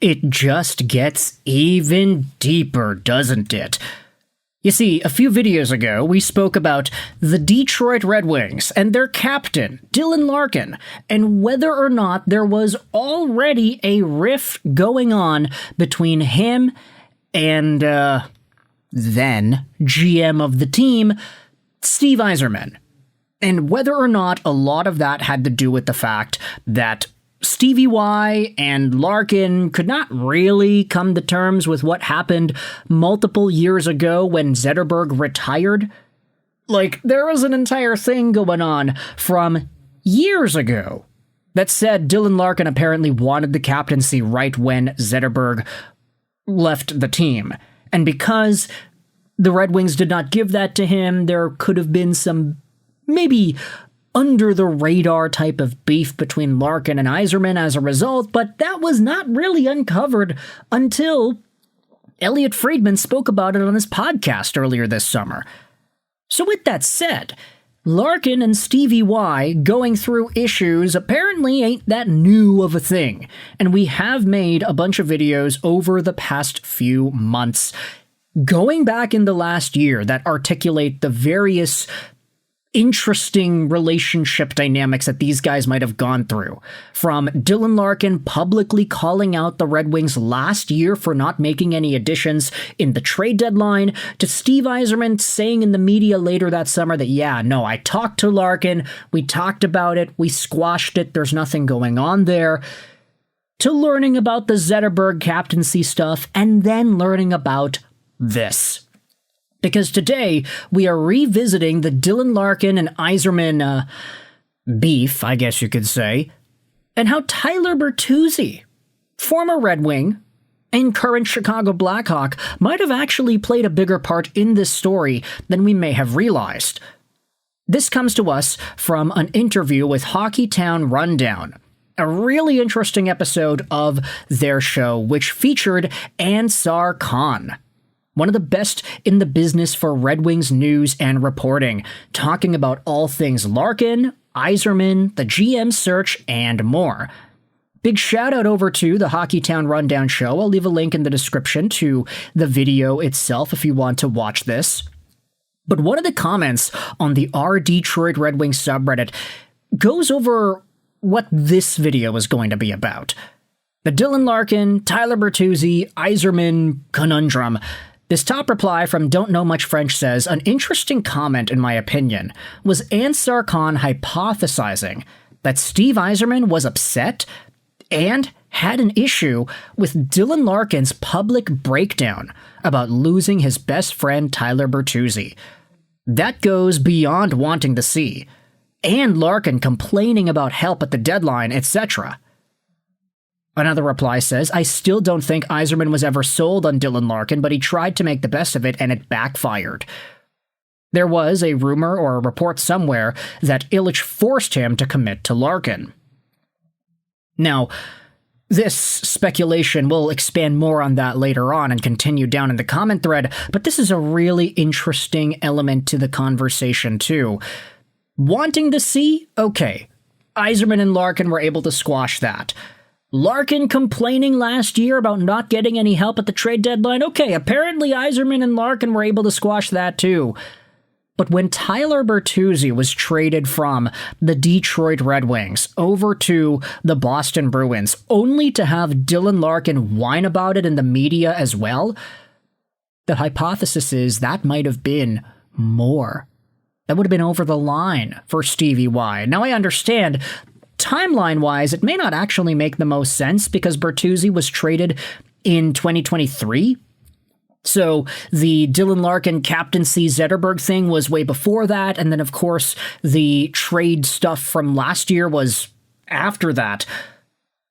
It just gets even deeper, doesn't it? You see, a few videos ago, we spoke about the Detroit Red Wings and their captain, Dylan Larkin, and whether or not there was already a rift going on between him and, then GM of the team, Steve Yzerman. And whether or not a lot of that had to do with the fact that Stevie Y and Larkin could not really come to terms with what happened multiple years ago when Zetterberg retired. Like, there was an entire thing going on from years ago that said Dylan Larkin apparently wanted the captaincy right when Zetterberg left the team. And because the Red Wings did not give that to him, there could have been some maybe under-the-radar type of beef between Larkin and Yzerman as a result, but that was not really uncovered until Elliot Friedman spoke about it on his podcast earlier this summer. So with that said, Larkin and Stevie Y going through issues apparently ain't that new of a thing, and we have made a bunch of videos over the past few months going back in the last year that articulate the various interesting relationship dynamics that these guys might have gone through. From Dylan Larkin publicly calling out the Red Wings last year for not making any additions in the trade deadline, to Steve Yzerman saying in the media later that summer that, yeah, no, I talked to Larkin, we talked about it, we squashed it, there's nothing going on there, to learning about the Zetterberg captaincy stuff, and then learning about this. Because today, we are revisiting the Dylan Larkin and Yzerman beef, I guess you could say, and how Tyler Bertuzzi, former Red Wing and current Chicago Blackhawk, might have actually played a bigger part in this story than we may have realized. This comes to us from an interview with Hockeytown Rundown, a really interesting episode of their show, which featured Ansar Khan, one of the best in the business for Red Wings news and reporting, talking about all things Larkin, Yzerman, the GM search, and more. Big shout out over to the Hockeytown Rundown show. I'll leave a link in the description to the video itself if you want to watch this. But one of the comments on the R Detroit Red Wings subreddit goes over what this video is going to be about. The Dylan Larkin, Tyler Bertuzzi, Yzerman conundrum. This top reply from Don't Know Much French says, an interesting comment in my opinion was Ansar Khan hypothesizing that Steve Yzerman was upset and had an issue with Dylan Larkin's public breakdown about losing his best friend Tyler Bertuzzi. That goes beyond wanting to see, and Larkin complaining about help at the deadline, etc. Another reply says, I still don't think Yzerman was ever sold on Dylan Larkin, but he tried to make the best of it and it backfired. There was a rumor or a report somewhere that Ilitch forced him to commit to Larkin. Now, this speculation will expand more on that later on and continue down in the comment thread, but this is a really interesting element to the conversation too. Wanting to see? Okay. Yzerman and Larkin were able to squash that. Larkin complaining last year about not getting any help at the trade deadline? Okay, apparently Yzerman and Larkin were able to squash that too. But when Tyler Bertuzzi was traded from the Detroit Red Wings over to the Boston Bruins, only to have Dylan Larkin whine about it in the media as well, the hypothesis is that might have been more. That would have been over the line for Stevie Y. Now I understand, timeline-wise, it may not actually make the most sense because Bertuzzi was traded in 2023. So the Dylan Larkin captaincy Zetterberg thing was way before that, and then of course the trade stuff from last year was after that.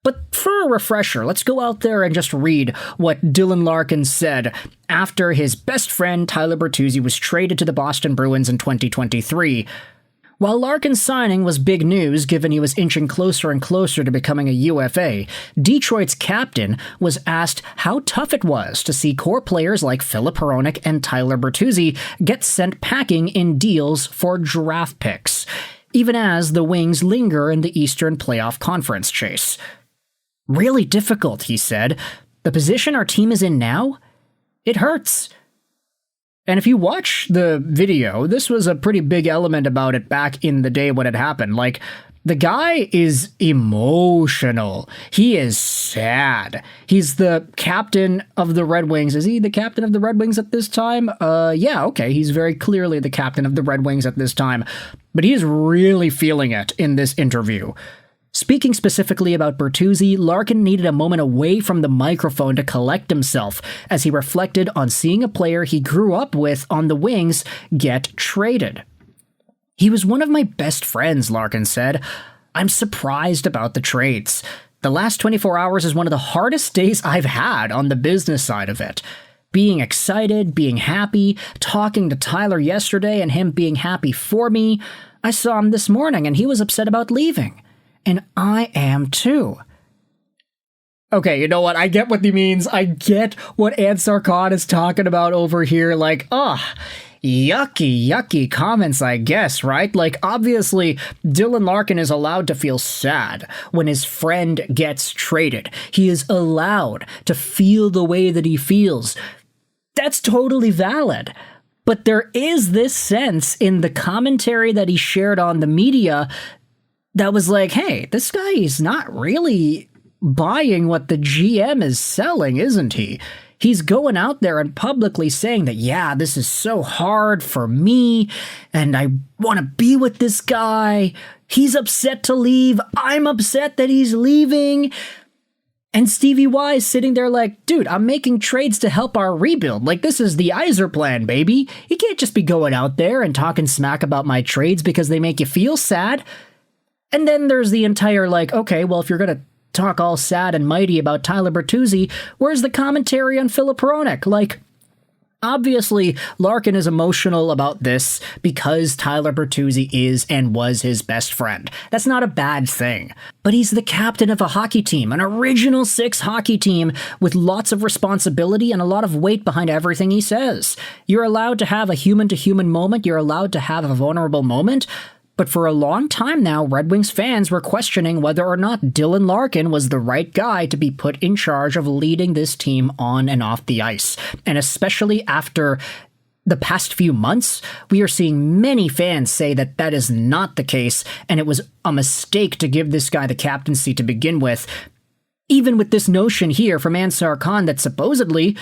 But for a refresher, let's go out there and just read what Dylan Larkin said after his best friend Tyler Bertuzzi was traded to the Boston Bruins in 2023. While Larkin's signing was big news given he was inching closer and closer to becoming a UFA, Detroit's captain was asked how tough it was to see core players like Filip Hronek and Tyler Bertuzzi get sent packing in deals for draft picks, even as the Wings linger in the Eastern Playoff Conference chase. Really difficult, he said. The position our team is in now, it hurts. And if you watch the video, this was a pretty big element about it back in the day when it happened. Like, the guy is emotional. He is sad. He's the captain of the Red Wings. Is he the captain of the Red Wings at this time? Yeah, okay. He's very clearly the captain of the Red Wings at this time. But he is really feeling it in this interview. Speaking specifically about Bertuzzi, Larkin needed a moment away from the microphone to collect himself as he reflected on seeing a player he grew up with on the Wings get traded. He was one of my best friends, Larkin said. I'm surprised about the trades. The last 24 hours is one of the hardest days I've had on the business side of it. Being excited, being happy, talking to Tyler yesterday and him being happy for me. I saw him this morning and he was upset about leaving. And I am too. Okay, you know what? I get what he means. I get what Ansar Khan is talking about over here. Like, yucky comments, I guess, right? Like, obviously, Dylan Larkin is allowed to feel sad when his friend gets traded. He is allowed to feel the way that he feels. That's totally valid. But there is this sense in the commentary that he shared on the media that was like, hey, this guy is not really buying what the GM is selling, isn't he? He's going out there and publicly saying that, yeah, this is so hard for me, and I want to be with this guy. He's upset to leave. I'm upset that he's leaving. And Stevie Y is sitting there like, dude, I'm making trades to help our rebuild. Like, this is the Yzer plan, baby. You can't just be going out there and talking smack about my trades because they make you feel sad. And then there's the entire, like, okay, well, if you're going to talk all sad and mighty about Tyler Bertuzzi, where's the commentary on Filip Hronek? Like, obviously, Larkin is emotional about this because Tyler Bertuzzi is and was his best friend. That's not a bad thing. But he's the captain of a hockey team, an original six hockey team with lots of responsibility and a lot of weight behind everything he says. You're allowed to have a human-to-human moment. You're allowed to have a vulnerable moment. But for a long time now, Red Wings fans were questioning whether or not Dylan Larkin was the right guy to be put in charge of leading this team on and off the ice. And especially after the past few months, we are seeing many fans say that that is not the case, and it was a mistake to give this guy the captaincy to begin with. Even with this notion here from Ansar Khan that supposedly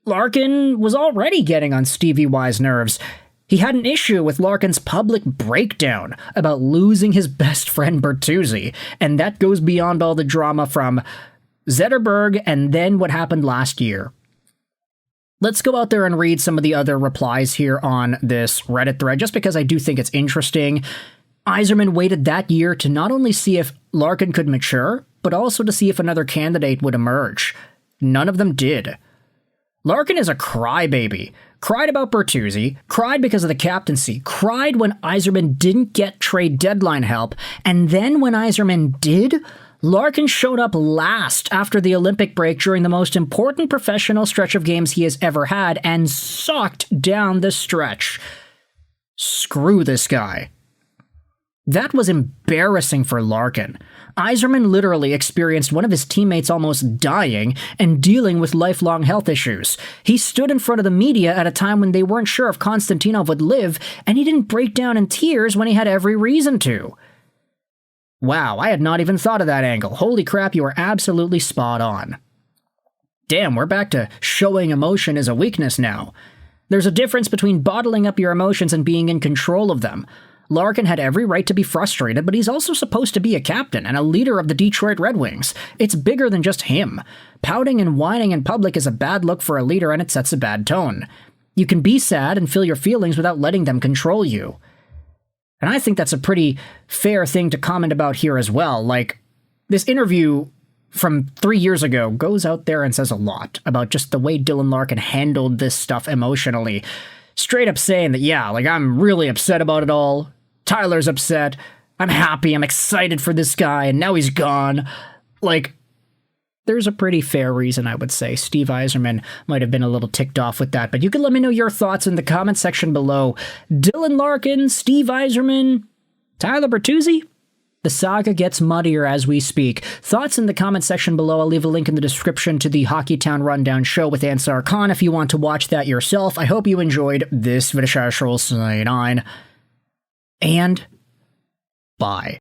Larkin was already getting on Stevie Y's nerves. He had an issue with Larkin's public breakdown about losing his best friend Bertuzzi, and that goes beyond all the drama from Zetterberg and then what happened last year. Let's go out there and read some of the other replies here on this Reddit thread, just because I do think it's interesting. Yzerman waited that year to not only see if Larkin could mature, but also to see if another candidate would emerge. None of them did. Larkin is a crybaby. Cried about Bertuzzi, cried because of the captaincy, cried when Yzerman didn't get trade deadline help, and then when Yzerman did, Larkin showed up last after the Olympic break during the most important professional stretch of games he has ever had and sucked down the stretch. Screw this guy. That was embarrassing for Larkin. Yzerman literally experienced one of his teammates almost dying and dealing with lifelong health issues. He stood in front of the media at a time when they weren't sure if Konstantinov would live, and he didn't break down in tears when he had every reason to. Wow, I had not even thought of that angle. Holy crap, you are absolutely spot on. Damn, we're back to showing emotion as a weakness now. There's a difference between bottling up your emotions and being in control of them. Larkin had every right to be frustrated, but he's also supposed to be a captain and a leader of the Detroit Red Wings. It's bigger than just him. Pouting and whining in public is a bad look for a leader, and it sets a bad tone. You can be sad and feel your feelings without letting them control you. And I think that's a pretty fair thing to comment about here as well. Like, this interview from 3 years ago goes out there and says a lot about just the way Dylan Larkin handled this stuff emotionally. Straight up saying that, yeah, like, I'm really upset about it all. Tyler's upset. I'm happy. I'm excited for this guy, and now he's gone. Like, there's a pretty fair reason, I would say. Steve Yzerman might have been a little ticked off with that, but you can let me know your thoughts in the comment section below. Dylan Larkin, Steve Yzerman, Tyler Bertuzzi? The saga gets muddier as we speak. Thoughts in the comment section below. I'll leave a link in the description to the Hockeytown Rundown show with Ansar Khan if you want to watch that yourself. I hope you enjoyed this video. And bye.